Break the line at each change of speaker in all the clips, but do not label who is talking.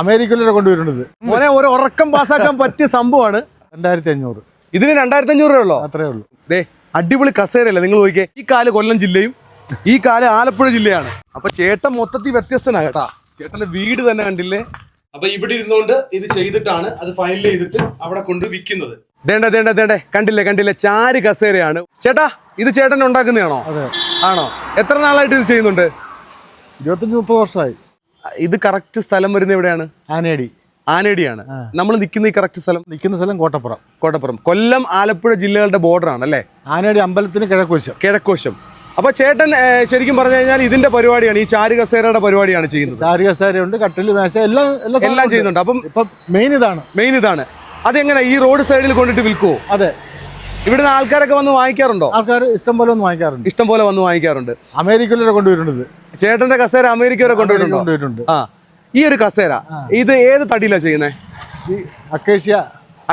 അമേരിക്കയിലൂടെ കൊണ്ടുവരുന്നത്
മോനെ ഒരു ഉറക്കം പാസ്സാക്കാൻ പറ്റിയ സംഭവമാണ്.
2500.
ഇതിന് 2500 രൂപ ഉള്ളോ?
അത്രേ ഉള്ളൂ.
ദേ അടിപൊളി കസേരയല്ലേ നിങ്ങൾ നോക്കിയേ. ഈ കാല് കൊല്ലം ജില്ലയും ഈ കാല് ആലപ്പുഴ ജില്ലയാണ്. അപ്പൊ ചേട്ടൻ മൊത്തത്തിൽ വ്യത്യസ്തനാ കേട്ടാ. ചേട്ടന്റെ വീട് തന്നെ കണ്ടില്ലേ. അപ്പൊ ഇവിടെ ഇരുന്നുകൊണ്ട് ഇത് ചെയ്തിട്ടാണ് അത് ഫൈനൽ ചെയ്തിട്ട് അവിടെ കൊണ്ട് വിൽക്കുന്നത്. ദേണ്ടേ കണ്ടില്ലേ ചാര് കസേരയാണ്. ചേട്ടാ ഇത് ചേട്ടൻ ഉണ്ടാക്കുന്നതാണോ?
അതെ.
ആണോ? എത്ര നാളായിട്ട് ഇത് ചെയ്യുന്നുണ്ട്?
25-30 വർഷമായി.
ഇത് കറക്റ്റ് സ്ഥലം വരുന്നത് എവിടെയാണ്? ആനേടിയാണ് നമ്മൾ നിൽക്കുന്ന ഈ കറക്റ്റ് സ്ഥലം.
നിൽക്കുന്ന സ്ഥലം കോട്ടപ്പുറം.
കൊല്ലം ആലപ്പുഴ ജില്ലകളുടെ ബോർഡർ ആണ് അല്ലേ?
ആനേടി അമ്പലത്തിന് കിഴക്കുവശം.
അപ്പൊ ചേട്ടൻ ശരിക്കും പറഞ്ഞു കഴിഞ്ഞാൽ ഇതിന്റെ പരിപാടിയാണ്, ഈ ചാരു കസേരയുടെ പരിപാടിയാണ് ചെയ്യുന്നത്.
ചാരു കസേരയുണ്ട്, കട്ടില്, മേശ എല്ലാം
ചെയ്യുന്നുണ്ട്. അപ്പം
ഇപ്പം മെയിൻ ഇതാണ്.
അതെങ്ങനെ ഈ റോഡ് സൈഡിൽ കൊണ്ടിട്ട് വിൽക്കുവോ?
അതെ.
ഇവിടുന്ന് ആൾക്കാരൊക്കെ വന്ന് വാങ്ങിക്കാറുണ്ടോ?
ആൾക്കാർ ഇഷ്ടം പോലെ
വന്ന് വാങ്ങിക്കാറുണ്ട്.
അമേരിക്കയിലൂടെ കൊണ്ടുവരുന്നത്.
ചേട്ടന്റെ കസേര അമേരിക്ക വരെ കൊണ്ടുവരുന്നുണ്ട്. ആ, ഈ ഒരു കസേര ഇത് ഏത് തടിയിലാണ് ചെയ്യുന്നത്?
ഈ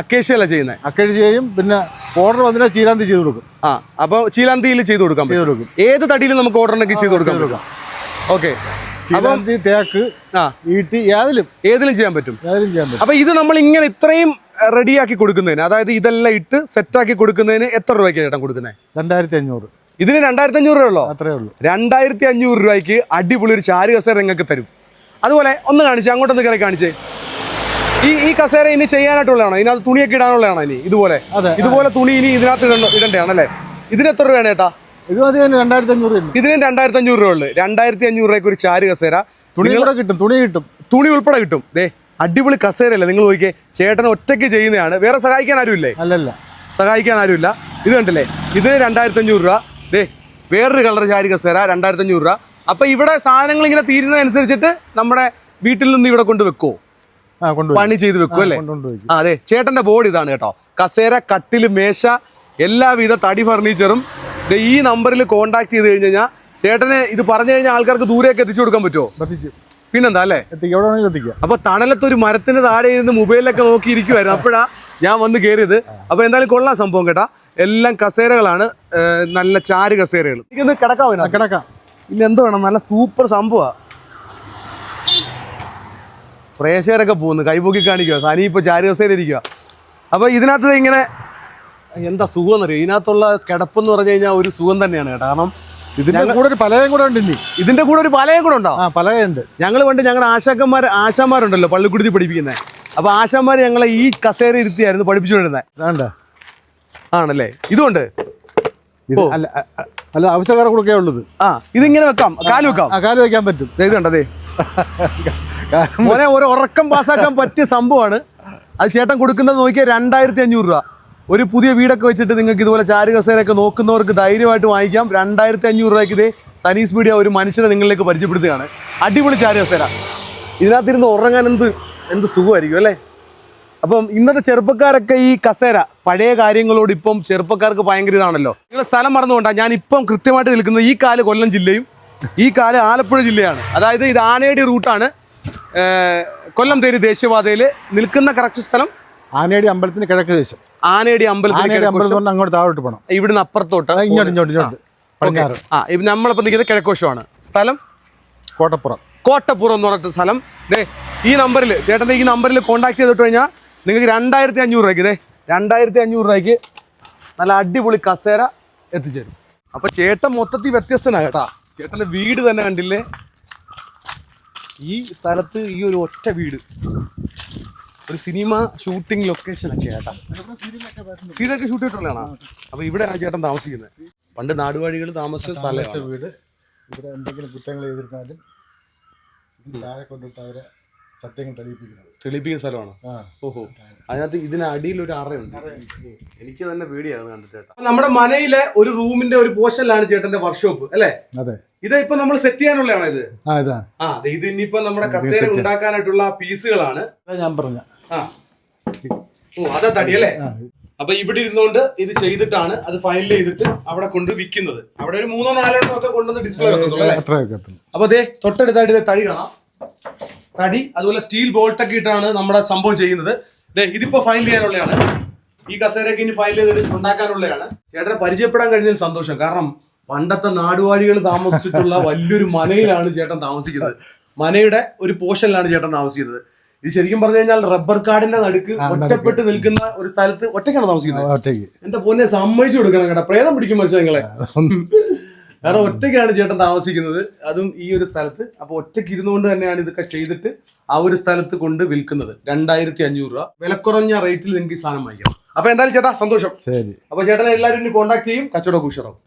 അക്കേഷ്യല്ല ചെയ്യുന്നത്. അക്കേഷ്യയും പിന്നെ ഓർഡർ വന്നാൽ ചീലാന്തി ചെയ്ത് കൊടുക്കും.
ആ, അപ്പൊ ചീലാന്തിയിൽ ചെയ്ത് കൊടുക്കാം. ഏത് തടിയിൽ നമുക്ക് ഓർഡർ ഉണ്ടെങ്കിൽ ചെയ്ത് കൊടുക്കാം. ഓക്കെ.
ചീലാന്തി, തേക്ക്, ഈട്ടി ഏതിലും ചെയ്യാൻ പറ്റും.
അപ്പൊ ഇത് നമ്മൾ ഇങ്ങനെ ഇത്രയും റെഡിയാക്കി കൊടുക്കുന്നതിന്, അതായത് ഇതെല്ലാം ഇട്ട് സെറ്റാക്കി കൊടുക്കുന്നതിന് എത്ര രൂപയ്ക്ക് ചേട്ടൻ കൊടുക്കുന്നത്?
2500.
ഇതിന് 2500 രൂപ ഉള്ളോ?
അത്രേ ഉള്ളൂ.
2500 രൂപയ്ക്ക് അടിപൊളി ഒരു ചാരു കസേര നിങ്ങൾക്ക് തരും. അതുപോലെ ഒന്ന് കാണിച്ചേ, അങ്ങോട്ടൊന്ന് കയറി കാണിച്ചേ. ഈ കസേര ഇനി ചെയ്യാനായിട്ടുള്ളതാണോ? ഇതിനകത്ത് തുണിയൊക്കെ ഇടാനുള്ളതാണോ? ഇനി ഇതുപോലെ തുണി ഇനി ഇതിനകത്ത് ഇടണ്ടയാണല്ലേ? ഇതിന് എത്ര രൂപയാണ് ചേട്ടാ?
ഇത് മതി. 2500.
ഇതിന് 2500 രൂപ ഉള്ളു. 2500 രൂപയ്ക്ക് ഒരു ചാരു കസേര. തുണി ഉൾപ്പെടെ കിട്ടും. ദേ അടിപൊളി കസേരയല്ലേ നിങ്ങൾ നോക്കിയേ. ചേട്ടൻ ഒറ്റയ്ക്ക് ചെയ്യുന്നതാണ്, വേറെ സഹായിക്കാൻ ആരുമില്ലേ? സഹായിക്കാൻ ആരുമില്ല. ഇത് കണ്ടില്ലേ, ഇതിന് 2500 രൂപ. ദേ വേറൊരു കളർ ചാരു കസേര 2500 രൂപ. അപ്പൊ ഇവിടെ സാധനങ്ങൾ ഇങ്ങനെ തീരുന്നതനുസരിച്ചിട്ട് നമ്മുടെ വീട്ടിൽ നിന്ന് ഇവിടെ കൊണ്ട് വെക്കുവോ? പണി ചെയ്ത് വെക്കും അല്ലേ? അതെ, ചേട്ടന്റെ ബോർഡ് ഇതാണ് കേട്ടോ. കസേര, കട്ടില്, മേശ, എല്ലാവിധ തടി ഫർണിച്ചറും ഈ നമ്പറിൽ കോൺടാക്ട് ചെയ്ത് കഴിഞ്ഞാൽ ചേട്ടന് ഇത് പറഞ്ഞു കഴിഞ്ഞാൽ ആൾക്കാർക്ക് ദൂരേക്ക് എത്തിച്ചു കൊടുക്കാൻ പറ്റുമോ? പിന്നെന്താ അല്ലേ? അപ്പൊ തണലത്തൊരു മരത്തിന് താഴെ ഇരുന്ന് മൊബൈലിലൊക്കെ നോക്കി ഇരിക്കുവായിരുന്നു. അപ്പോഴാ ഞാൻ വന്ന് കയറിയത്. അപ്പൊ എന്തായാലും കൊള്ളാം സംഭവം കേട്ടാ. എല്ലാം കസേരകളാണ്, നല്ല ചാര് കസേരകൾ. എനിക്കൊന്ന് കിടക്കാം. ഇനി എന്തോ വേണം, നല്ല സൂപ്പർ സംഭവ. പ്രേക്ഷകരൊക്കെ പോകുന്നു, കൈപൊക്കി കാണിക്കുക. സനി ഇപ്പൊ ചാരു കസേര ഇരിക്കുക. അപ്പൊ ഇതിനകത്ത് ഇങ്ങനെ എന്താ സുഖം എന്നറിയോ? ഇതിനകത്തുള്ള കിടപ്പെന്ന് പറഞ്ഞു കഴിഞ്ഞാൽ ഒരു സുഖം തന്നെയാണ് കേട്ടോ. കാരണം
ഇതിന്റെ കൂടെ ഒരു പലയും കൂടെ ഉണ്ട്.
ഇതിന്റെ കൂടെ ഒരു പലയും കൂടെ ഉണ്ടോ?
പലയുണ്ട്.
ഞങ്ങൾ പണ്ട് ഞങ്ങളുടെ ആശാന്മാരുണ്ടല്ലോ പള്ളിക്കുടുത്തി പഠിപ്പിക്കുന്നത്. അപ്പൊ ആശാന്മാർ ഞങ്ങളെ ഈ കസേര ഇരുത്തിയായിരുന്നു പഠിപ്പിച്ചുകൊണ്ടിരുന്നത്. ആണല്ലേ? ഇതുകൊണ്ട്
അല്ല, ആവശ്യക്കാരെ കൊടുക്കേ ഉള്ളത്.
ഇതിങ്ങനെ വെക്കാം, കാല്
വെക്കാൻ പറ്റും.
ഇത് കണ്ടതേ മോനെ ഒരു ഉറക്കം പാസ്സാക്കാൻ പറ്റിയ സംഭവമാണ്. അത് ചേട്ടൻ കൊടുക്കുന്നത് നോക്കിയാൽ 2500 രൂപ. ഒരു പുതിയ വീടൊക്കെ വെച്ചിട്ട് നിങ്ങൾക്ക് ഇതുപോലെ ചാരു കസേരയൊക്കെ നോക്കുന്നവർക്ക് ധൈര്യമായിട്ട് വാങ്ങിക്കാം. 2500 രൂപയ്ക്ക് ഇതേ സനീസ് മീഡിയ ഒരു മനുഷ്യനെ നിങ്ങളിലേക്ക് പരിചയപ്പെടുത്തുകയാണ്. അടിപൊളി ചാരു കസേര. ഇതിനകത്തിരുന്ന് ഉറങ്ങാൻ എന്ത് സുഖമായിരിക്കും അല്ലേ? അപ്പം ഇന്നത്തെ ചെറുപ്പക്കാരൊക്കെ ഈ കസേര പഴയ കാര്യങ്ങളോട് ഇപ്പം ചെറുപ്പക്കാർക്ക് ഭയങ്കര ഇതാണല്ലോ. നിങ്ങളുടെ സ്ഥലം മറന്നുകൊണ്ടാണ് ഞാൻ ഇപ്പം കൃത്യമായിട്ട് നിൽക്കുന്നത്. ഈ കാല് കൊല്ലം ജില്ലയും ഈ കാല് ആലപ്പുഴ ജില്ലയാണ്. അതായത് ഇത് ആനേടി റൂട്ടാണ്. കൊല്ലം തേരി ദേശീയപാതയിൽ നിൽക്കുന്ന കറക്റ്റ് സ്ഥലം
ആനേടി അമ്പലത്തിന് കിഴക്ക് ദേശം.
ആനേടി അമ്പലത്തിന്
അങ്ങോട്ട് താഴോട്ട് പോകണം.
ഇവിടുന്ന് അപ്പുറത്തോട്ട് നമ്മളിപ്പോൾ നിൽക്കുന്നത് കിഴക്കോശമാണ്. സ്ഥലം കോട്ടപ്പുറം എന്ന് പറഞ്ഞിട്ട് സ്ഥലം. ഈ നമ്പറിൽ ചേട്ടൻ്റെ ഈ നമ്പറിൽ കോൺടാക്ട് ചെയ്തിട്ട് കഴിഞ്ഞാൽ നിങ്ങൾക്ക് 2500 രൂപയ്ക്ക് 2500 രൂപയ്ക്ക് നല്ല അടിപൊളി കസേര എത്തിച്ചേരും. അപ്പൊ ചേട്ടൻ മൊത്തത്തിൽ വ്യത്യസ്തനാണ് കേട്ടാ. ചേട്ടൻ്റെ വീട് തന്നെ കണ്ടില്ലേ. ഈ സ്ഥലത്ത് ഈ ഒരു ഒറ്റ വീട്, ഒരു സിനിമ ഷൂട്ടിംഗ് ലൊക്കേഷനൊക്കെ ചേട്ടാ. സീരിയലൊക്കെ ഷൂട്ട് ചെയ്തിട്ടുള്ളതാണോ? അപ്പൊ ഇവിടെയാണ് ചേട്ടൻ താമസിക്കുന്നത്. പണ്ട് നാടുവാഴികൾ താമസിച്ച സ്ഥലം
വീട്. ഇവിടെ എന്തെങ്കിലും കുറ്റങ്ങൾ ചെയ്തിരുന്നാലും താഴെ കൊണ്ടിട്ട് അവരെ സത്യങ്ങൾ തെളിയിപ്പിക്കുന്ന സ്ഥലമാണ്.
ഓഹോ, അതിനകത്ത് ഇതിനടിയിൽ ഒരു അറയുണ്ട്. എനിക്ക് തന്നെ പേടിയാണ് കണ്ടിട്ട് ചേട്ടാ. നമ്മുടെ മനയിലെ ഒരു റൂമിന്റെ ഒരു പോർഷനിലാണ് ചേട്ടന്റെ വർക്ക്ഷോപ്പ് അല്ലേ?
അതെ.
ഇത് ഇപ്പൊ നമ്മൾ സെറ്റ് ചെയ്യാനുള്ളതാണോ ഇത്? ഇത് ഇനിയിപ്പോ നമ്മുടെ കസേര ഉണ്ടാക്കാനായിട്ടുള്ള പീസുകളാണ്
ഞാൻ പറഞ്ഞ.
അതാ തടി അല്ലേ? അപ്പൊ ഇവിടെ ഇരുന്നുകൊണ്ട് ഇത് ചെയ്തിട്ടാണ് അത് ഫൈനൽ ചെയ്തിട്ട് അവിടെ കൊണ്ട് വിൽക്കുന്നത്. അവിടെ ഒരു 3-4 ഒക്കെ കൊണ്ടുവന്ന് ഡിസ്പ്ലേ വെക്കത്തുള്ളൂ. അപ്പൊ അതേ തൊട്ടടുത്തായിട്ട് തടി കാണാം. തടി അതുപോലെ സ്റ്റീൽ ബോൾട്ടൊക്കെ ഇട്ടാണ് നമ്മുടെ സംഭവം ചെയ്യുന്നത്. ഇതിപ്പോ ഫൈനൽ ചെയ്യാനുള്ളതാണ്. ഈ കസേരയൊക്കെ ഇനി ഫൈനൽ ചെയ്തിട്ട് ഉണ്ടാക്കാനുള്ളതാണ്. ചേട്ടനെ പരിചയപ്പെടാൻ കഴിഞ്ഞതിൽ സന്തോഷം. കാരണം പണ്ടത്തെ നാടുവാഴികൾ താമസിച്ചിട്ടുള്ള വലിയൊരു മനയിലാണ് ചേട്ടൻ താമസിക്കുന്നത്. മനയുടെ ഒരു പോർഷനിലാണ് ചേട്ടൻ താമസിക്കുന്നത്. ഇത് ശരിക്കും പറഞ്ഞു കഴിഞ്ഞാൽ റബ്ബർ കാടിന്റെ നടുക്ക് ഒറ്റപ്പെട്ട് നിൽക്കുന്ന ഒരു സ്ഥലത്ത് ഒറ്റയ്ക്കാണ് താമസിക്കുന്നത്.
ഒറ്റയ്ക്ക്
എന്റെ പൊന്നെ സമ്മതിച്ചു കൊടുക്കണം കേട്ടോ, പ്രേതം പിടിക്കും മനുഷ്യങ്ങളെ. കാരണം ഒറ്റയ്ക്കാണ് ചേട്ടൻ താമസിക്കുന്നത്, അതും ഈ ഒരു സ്ഥലത്ത്. അപ്പൊ ഒറ്റയ്ക്ക് ഇരുന്നുകൊണ്ട് തന്നെയാണ് ഇതൊക്കെ ചെയ്തിട്ട് ആ ഒരു സ്ഥലത്ത് കൊണ്ട് വിൽക്കുന്നത്. 2500 രൂപ വിലക്കുറഞ്ഞ റേറ്റിൽ നിങ്ങൾക്ക് ഈ സാധനം വാങ്ങിക്കാം. അപ്പൊ എന്തായാലും ചേട്ടാ സന്തോഷം.
ശരി.
അപ്പൊ ചേട്ടനെ എല്ലാവരും കോൺടാക്ട് ചെയ്യും, കച്ചവടം ഉഷാറാവും.